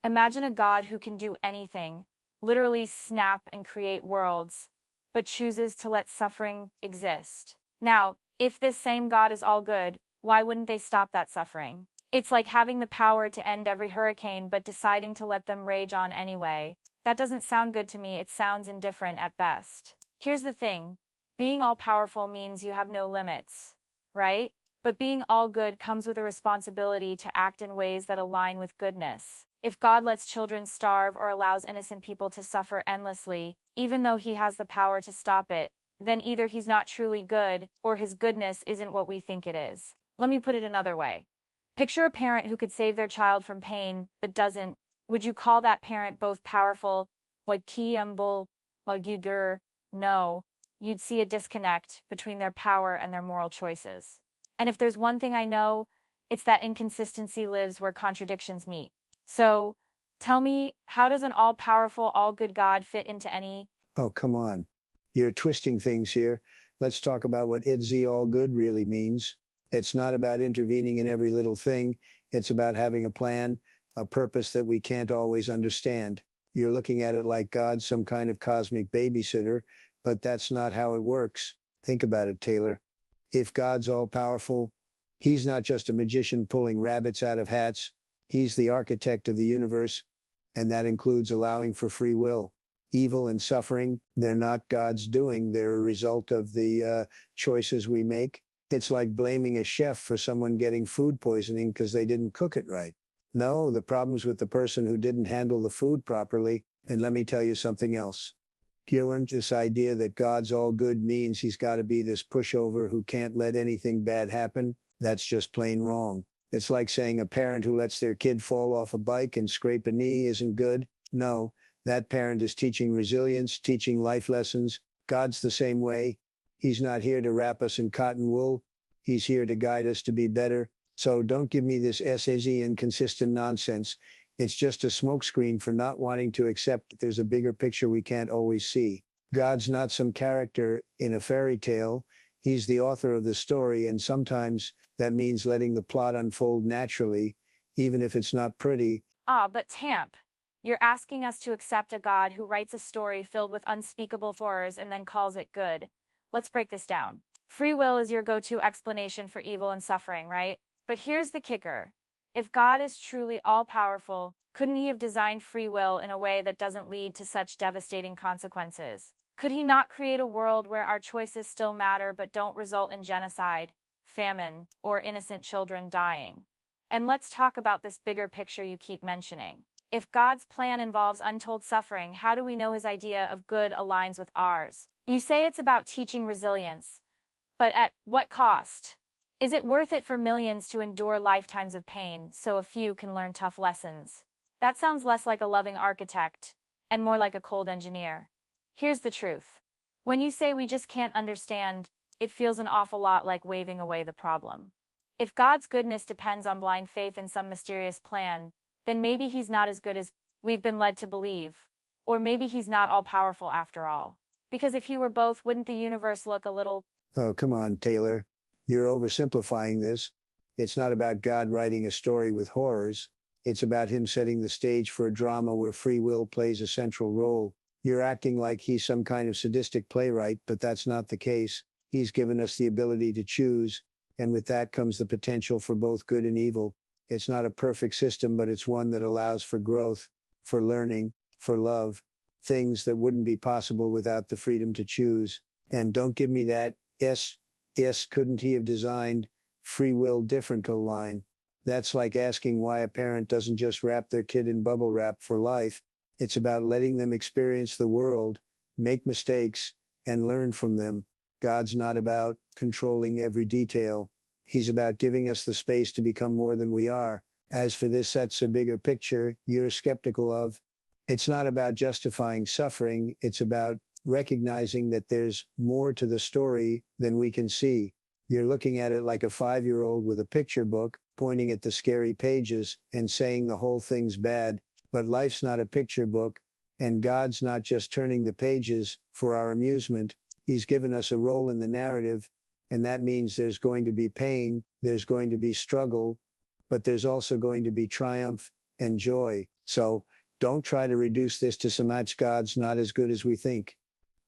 Imagine a God who can do anything, literally snap and create worlds, but chooses to let suffering exist. Now, if this same God is all good, why wouldn't they stop that suffering? It's like having the power to end every hurricane but deciding to let them rage on anyway. That doesn't sound good to me, it sounds indifferent at best. Here's the thing, being all powerful means you have no limits, right? But being all good comes with a responsibility to act in ways that align with goodness. If God lets children starve or allows innocent people to suffer endlessly, even though he has the power to stop it, then either he's not truly good or his goodness isn't what we think it is. Let me put it another way. Picture a parent who could save their child from pain but doesn't. Would you call that parent both powerful, like Kiambul, Lagudur? No. You'd see a disconnect between their power and their moral choices. And if there's one thing I know, it's that inconsistency lives where contradictions meet. So, tell me, how does an all-powerful, all-good God fit into any? Oh, come on. You're twisting things here. Let's talk about what IDZ all good really means. It's not about intervening in every little thing. It's about having a plan, a purpose that we can't always understand. You're looking at it like God's some kind of cosmic babysitter, but that's not how it works. Think about it, Taylor. If God's all powerful, he's not just a magician pulling rabbits out of hats. He's the architect of the universe, and that includes allowing for free will. Evil and suffering, they're not God's doing. They're a result of the choices we make. It's like blaming a chef for someone getting food poisoning because they didn't cook it right. No, the problem's with the person who didn't handle the food properly. And let me tell you something else. Gillen, this idea that God's all good means he's got to be this pushover who can't let anything bad happen, that's just plain wrong. It's like saying a parent who lets their kid fall off a bike and scrape a knee isn't good. No, that parent is teaching resilience, teaching life lessons. God's the same way. He's not here to wrap us in cotton wool. He's here to guide us to be better. So don't give me this SAZ inconsistent nonsense. It's just a smokescreen for not wanting to accept that there's a bigger picture we can't always see. God's not some character in a fairy tale. He's the author of the story, and sometimes that means letting the plot unfold naturally, even if it's not pretty. Ah, but Tamp, you're asking us to accept a God who writes a story filled with unspeakable horrors and then calls it good. Let's break this down. Free will is your go-to explanation for evil and suffering, right? But here's the kicker. If God is truly all-powerful, couldn't he have designed free will in a way that doesn't lead to such devastating consequences? Could he not create a world where our choices still matter but don't result in genocide, famine, or innocent children dying? And let's talk about this bigger picture you keep mentioning. If God's plan involves untold suffering, how do we know his idea of good aligns with ours? You say it's about teaching resilience, but at what cost? Is it worth it for millions to endure lifetimes of pain so a few can learn tough lessons? That sounds less like a loving architect and more like a cold engineer. Here's the truth. When you say we just can't understand, it feels an awful lot like waving away the problem. If God's goodness depends on blind faith in some mysterious plan, then maybe he's not as good as we've been led to believe. Or maybe he's not all powerful after all. Because if he were both, wouldn't the universe look a little? Oh, come on, Taylor. You're oversimplifying this. It's not about God writing a story with horrors. It's about him setting the stage for a drama where free will plays a central role. You're acting like he's some kind of sadistic playwright, but that's not the case. He's given us the ability to choose, and with that comes the potential for both good and evil. It's not a perfect system, but it's one that allows for growth, for learning, for love, things that wouldn't be possible without the freedom to choose. And don't give me that yes, couldn't he have designed free will different line? That's like asking why a parent doesn't just wrap their kid in bubble wrap for life. It's about letting them experience the world, make mistakes, and learn from them. God's not about controlling every detail. He's about giving us the space to become more than we are. As for this sets a bigger picture you're skeptical of, it's not about justifying suffering, it's about recognizing that there's more to the story than we can see. You're looking at it like a 5-year-old with a picture book, pointing at the scary pages and saying the whole thing's bad. But life's not a picture book, and God's not just turning the pages for our amusement. He's given us a role in the narrative, and that means there's going to be pain, there's going to be struggle, but there's also going to be triumph and joy. So don't try to reduce this to so much God's not as good as we think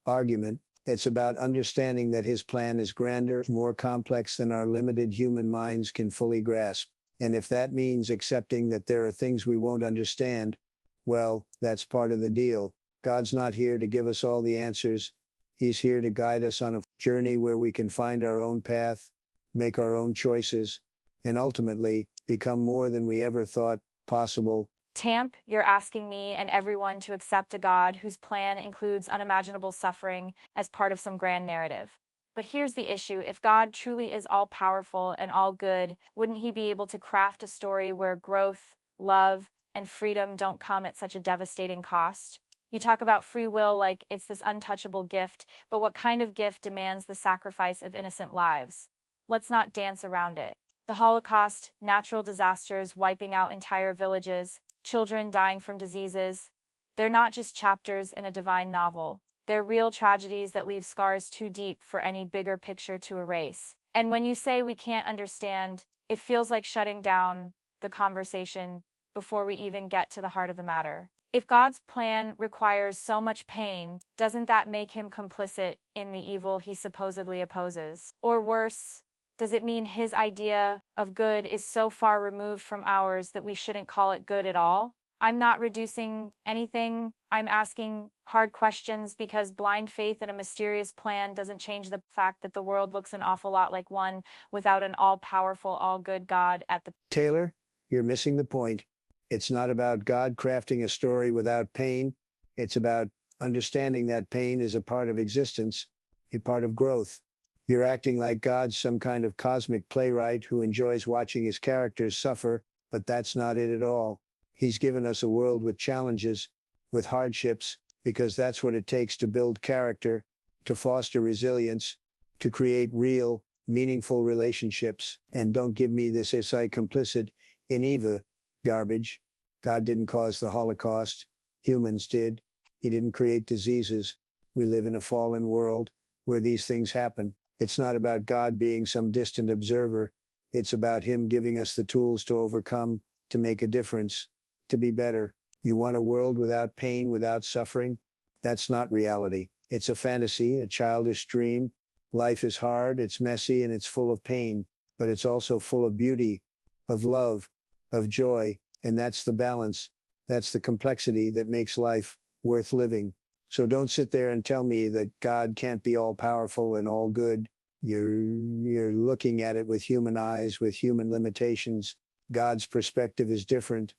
argument. It's about understanding that his plan is grander, more complex than our limited human minds can fully grasp. And if that means accepting that there are things we won't understand, well, that's part of the deal. God's not here to give us all the answers. He's here to guide us on a journey where we can find our own path, make our own choices, and ultimately become more than we ever thought possible. Tamp, you're asking me and everyone to accept a God whose plan includes unimaginable suffering as part of some grand narrative. But here's the issue. If God truly is all powerful and all good, wouldn't he be able to craft a story where growth, love, and freedom don't come at such a devastating cost? You talk about free will like it's this untouchable gift, but what kind of gift demands the sacrifice of innocent lives? Let's not dance around it. The Holocaust, natural disasters wiping out entire villages, children dying from diseases. They're not just chapters in a divine novel. They're real tragedies that leave scars too deep for any bigger picture to erase. And when you say we can't understand, it feels like shutting down the conversation before we even get to the heart of the matter. If God's plan requires so much pain, doesn't that make him complicit in the evil he supposedly opposes? Or worse, does it mean his idea of good is so far removed from ours that we shouldn't call it good at all? I'm not reducing anything. I'm asking hard questions because blind faith in a mysterious plan doesn't change the fact that the world looks an awful lot like one without an all-powerful, all-good God at the... Taylor, you're missing the point. It's not about God crafting a story without pain. It's about understanding that pain is a part of existence, a part of growth. You're acting like God's some kind of cosmic playwright who enjoys watching his characters suffer, but that's not it at all. He's given us a world with challenges, with hardships, because that's what it takes to build character, to foster resilience, to create real, meaningful relationships. And don't give me this SI complicit in either garbage. God didn't cause the Holocaust. Humans did. He didn't create diseases. We live in a fallen world where these things happen. It's not about God being some distant observer. It's about him giving us the tools to overcome, to make a difference, to be better. You want a world without pain, without suffering? That's not reality. It's a fantasy, a childish dream. Life is hard, it's messy, and it's full of pain, but it's also full of beauty, of love, of joy, and that's the balance. That's the complexity that makes life worth living. So don't sit there and tell me that God can't be all powerful and all good. You're looking at it with human eyes, with human limitations. God's perspective is different.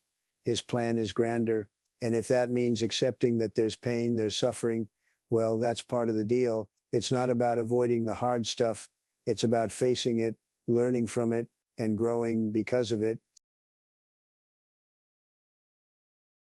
His plan is grander. And if that means accepting that there's pain, there's suffering, well, that's part of the deal. It's not about avoiding the hard stuff. It's about facing it, learning from it, and growing because of it.